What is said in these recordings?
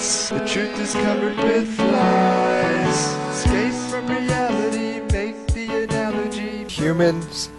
lies. The truth is covered with flies. Escape from reality, make the analogy. Humans,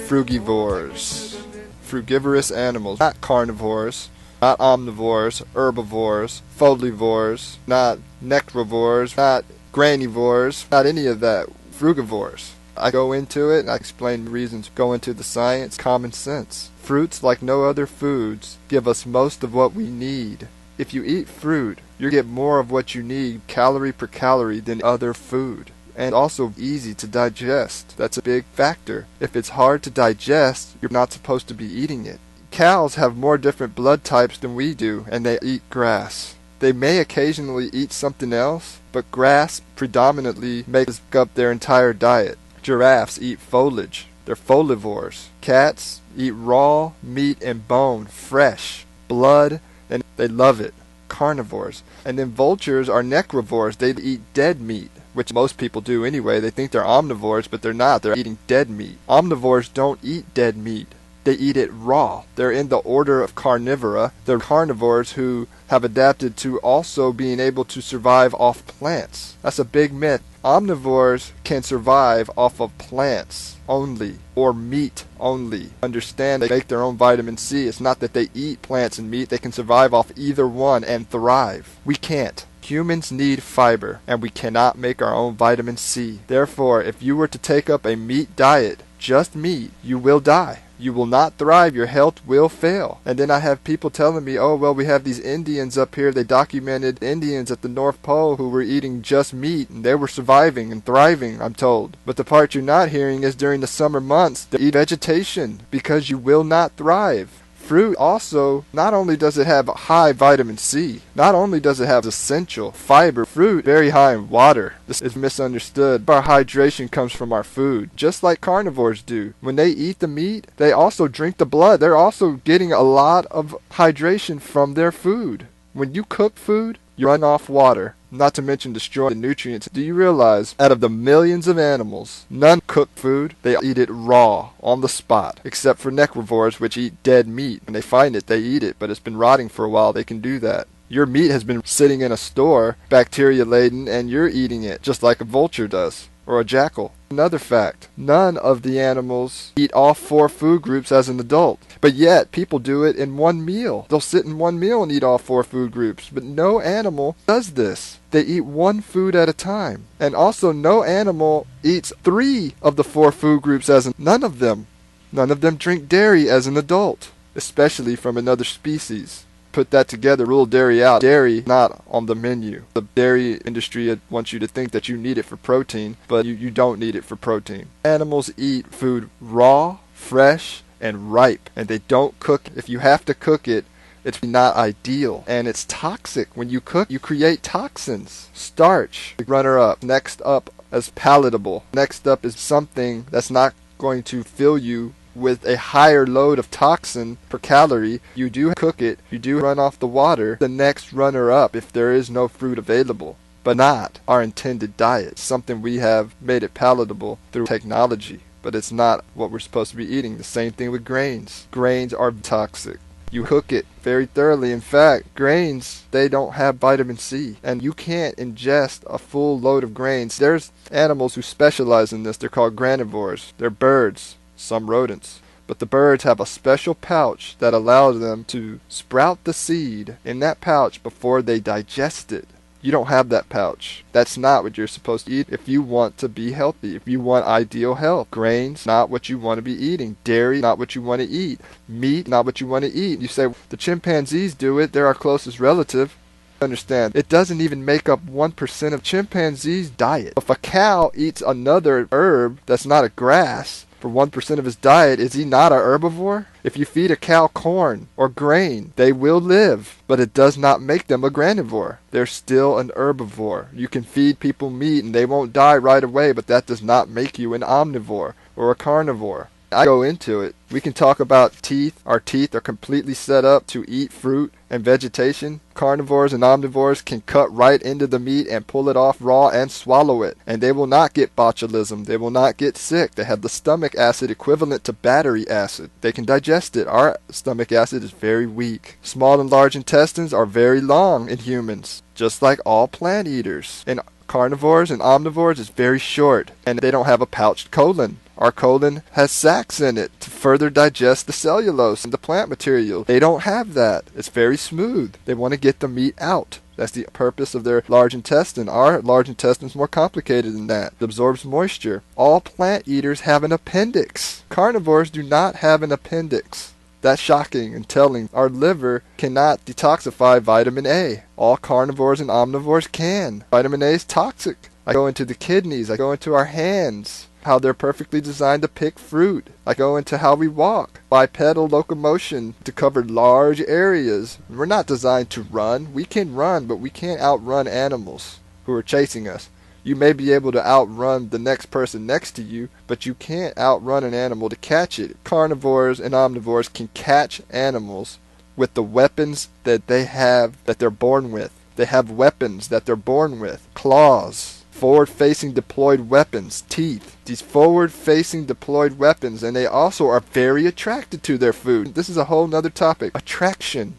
frugivores. Frugivorous animals, not carnivores, not omnivores, herbivores, folivores, not necrovores, not granivores, not any of that. Frugivores. I go into it and I explain reasons, go into the science, common sense. Fruits, like no other foods, give us most of what we need. If you eat fruit, you get more of what you need, calorie per calorie, than other food. And also easy to digest. That's a big factor. If it's hard to digest, you're not supposed to be eating it. Cows have more different blood types than we do, and they eat grass. They may occasionally eat something else, but grass predominantly makes up their entire diet. Giraffes eat foliage. They're folivores. Cats eat raw meat and bone, fresh, blood, and they love it. Carnivores. And then vultures are necrovores. They eat dead meat, which most people do anyway. They think they're omnivores, but they're not. They're eating dead meat. Omnivores don't eat dead meat. They eat it raw. They're in the order of carnivora. They're carnivores who have adapted to also being able to survive off plants. That's a big myth. Omnivores can survive off of plants only, or meat only. Understand, they make their own vitamin C. It's not that they eat plants and meat. They can survive off either one and thrive. We can't. Humans need fiber, and we cannot make our own vitamin C. Therefore, if you were to take up a meat diet, just meat, you will die. You will not thrive. Your health will fail. And then I have people telling me, oh, well, we have these Indians up here. They documented Indians at the North Pole who were eating just meat, and they were surviving and thriving, I'm told. But the part you're not hearing is during the summer months, they eat vegetation because you will not thrive. Fruit also, not only does it have high vitamin C, not only does it have essential fiber, fruit very high in water. This is misunderstood. Our hydration comes from our food, just like carnivores do. When they eat the meat, they also drink the blood. They're also getting a lot of hydration from their food. When you cook food, you run off water, not to mention destroy the nutrients. Do you realize, out of the millions of animals, none cook food. They eat it raw, on the spot, except for necrovores, which eat dead meat. When they find it, they eat it, but it's been rotting for a while. They can do that. Your meat has been sitting in a store, bacteria-laden, and you're eating it, just like a vulture does, or a jackal. Another fact, none of the animals eat all 4 food groups as an adult. But yet, people do it in one meal. They'll sit in one meal and eat all 4 food groups. But no animal does this. They eat one food at a time. And also, no animal eats 3 of the 4 food groups none of them. None of them drink dairy as an adult, especially from another species. Put that together, rule dairy out. Dairy not on the menu. The dairy industry wants you to think that you need it for protein, but you don't need it for protein. Animals eat food raw, fresh, and ripe, and they don't cook. If you have to cook it, it's not ideal, and it's toxic. When you cook, you create toxins. Starch, runner up. Next up is palatable. Next up is something that's not going to fill you with a higher load of toxin per calorie. You do cook it, you do run off the water. The next runner up, if there is no fruit available, but not our intended diet. Something we have made it palatable through technology, but it's not what we're supposed to be eating. The same thing with grains. Grains are toxic. You cook it very thoroughly. In fact, grains, they don't have vitamin C, and you can't ingest a full load of grains. There's animals who specialize in this. They're called granivores. They're birds, some rodents. But the birds have a special pouch that allows them to sprout the seed in that pouch before they digest it. You don't have that pouch. That's not what you're supposed to eat if you want to be healthy, if you want ideal health. Grains, not what you want to be eating. Dairy, not what you want to eat. Meat, not what you want to eat. You say, the chimpanzees do it. They're our closest relative. Understand, it doesn't even make up 1% of chimpanzees' diet. If a cow eats another herb that's not a grass for 1% of his diet, is he not a herbivore? If you feed a cow corn or grain, they will live, but it does not make them a granivore. They're still an herbivore. You can feed people meat and they won't die right away, but that does not make you an omnivore or a carnivore. I go into it. We can talk about teeth. Our teeth are completely set up to eat fruit and vegetation. Carnivores and omnivores can cut right into the meat and pull it off raw and swallow it. And they will not get botulism. They will not get sick. They have the stomach acid equivalent to battery acid. They can digest it. Our stomach acid is very weak. Small and large intestines are very long in humans, just like all plant eaters. In carnivores and omnivores, it's very short, and they don't have a pouched colon. Our colon has sacs in it to further digest the cellulose and the plant material. They don't have that. It's very smooth. They want to get the meat out. That's the purpose of their large intestine. Our large intestine is more complicated than that. It absorbs moisture. All plant eaters have an appendix. Carnivores do not have an appendix. That's shocking and telling. Our liver cannot detoxify vitamin A. All carnivores and omnivores can. Vitamin A is toxic. I go into the kidneys. I go into our hands, how they're perfectly designed to pick fruit. I go into how we walk. Bipedal locomotion to cover large areas. We're not designed to run. We can run, but we can't outrun animals who are chasing us. You may be able to outrun the next person next to you, but you can't outrun an animal to catch it. Carnivores and omnivores can catch animals with the weapons that they have, that they're born with. They have weapons that they're born with. Claws. Forward-facing deployed weapons. Teeth. These forward-facing deployed weapons, and they also are very attracted to their food. This is a whole nother topic. Attraction.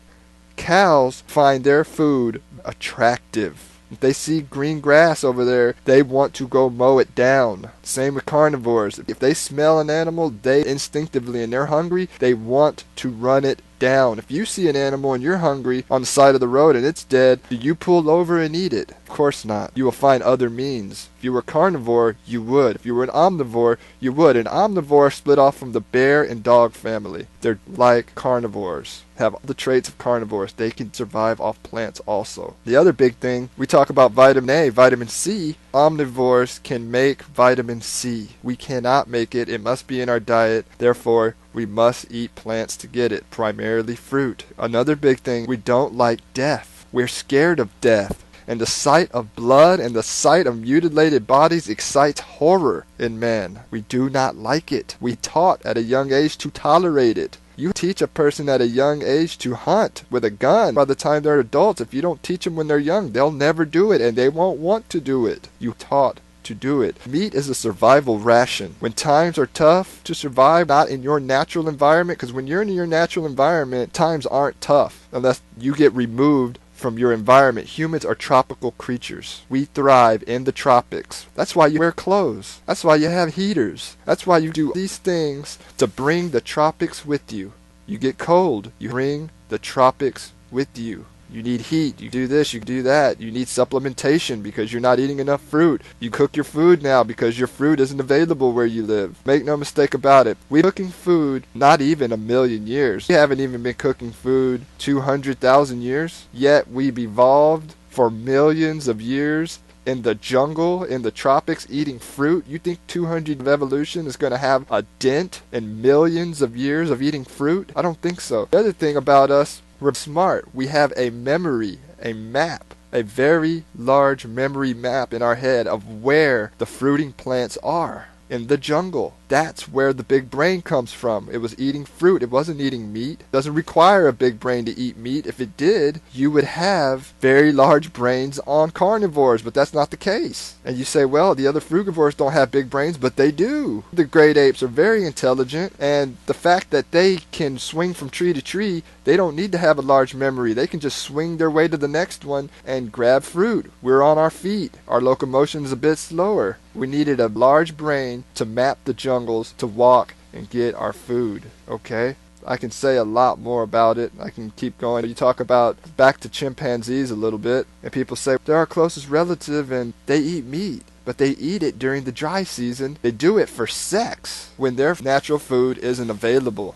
Cows find their food attractive. If they see green grass over there, they want to go mow it down. Same with carnivores. If they smell an animal, they instinctively, and they're hungry, they want to run it down. If you see an animal and you're hungry on the side of the road and it's dead, do you pull over and eat it? Of course not. You will find other means. If you were carnivore, you would. If you were an omnivore, you would. An omnivore split off from the bear and dog family. They're like carnivores. Have all the traits of carnivores. They can survive off plants also. The other big thing, we talk about vitamin A, vitamin C. Omnivores can make vitamin C. We cannot make it. It must be in our diet. Therefore, we must eat plants to get it, primarily fruit. Another big thing, we don't like death. We're scared of death. And the sight of blood and the sight of mutilated bodies excites horror in man. We do not like it. We taught at a young age to tolerate it. You teach a person at a young age to hunt with a gun. By the time they're adults, if you don't teach them when they're young, they'll never do it, and they won't want to do it. You taught to do it. Meat is a survival ration. When times are tough to survive, not in your natural environment, because when you're in your natural environment, times aren't tough unless you get removed from your environment. Humans are tropical creatures. We thrive in the tropics. That's why you wear clothes. That's why you have heaters. That's why you do these things to bring the tropics with you. You get cold, you bring the tropics with you. You need heat, you do this, you do that. You need supplementation because you're not eating enough fruit. You cook your food now because your fruit isn't available where you live. Make no mistake about it. We've been cooking food not even 1,000,000 years. We haven't even been cooking food 200,000 years. Yet we've evolved for millions of years in the jungle, in the tropics, eating fruit. You think 200 of evolution is going to have a dent in millions of years of eating fruit? I don't think so. The other thing about us, we're smart. We have a memory, a map, a very large memory map in our head of where the fruiting plants are in the jungle. That's where the big brain comes from. It was eating fruit. It wasn't eating meat. It doesn't require a big brain to eat meat. If it did, you would have very large brains on carnivores, but that's not the case. And you say, well, the other frugivores don't have big brains, but they do. The great apes are very intelligent, and the fact that they can swing from tree to tree, they don't need to have a large memory. They can just swing their way to the next one and grab fruit. We're on our feet. Our locomotion is a bit slower. We needed a large brain to map the jungles, to walk and get our food. Okay? I can say a lot more about it. I can keep going. You talk about back to chimpanzees a little bit, and people say they're our closest relative and they eat meat, but they eat it during the dry season. They do it for sex when their natural food isn't available.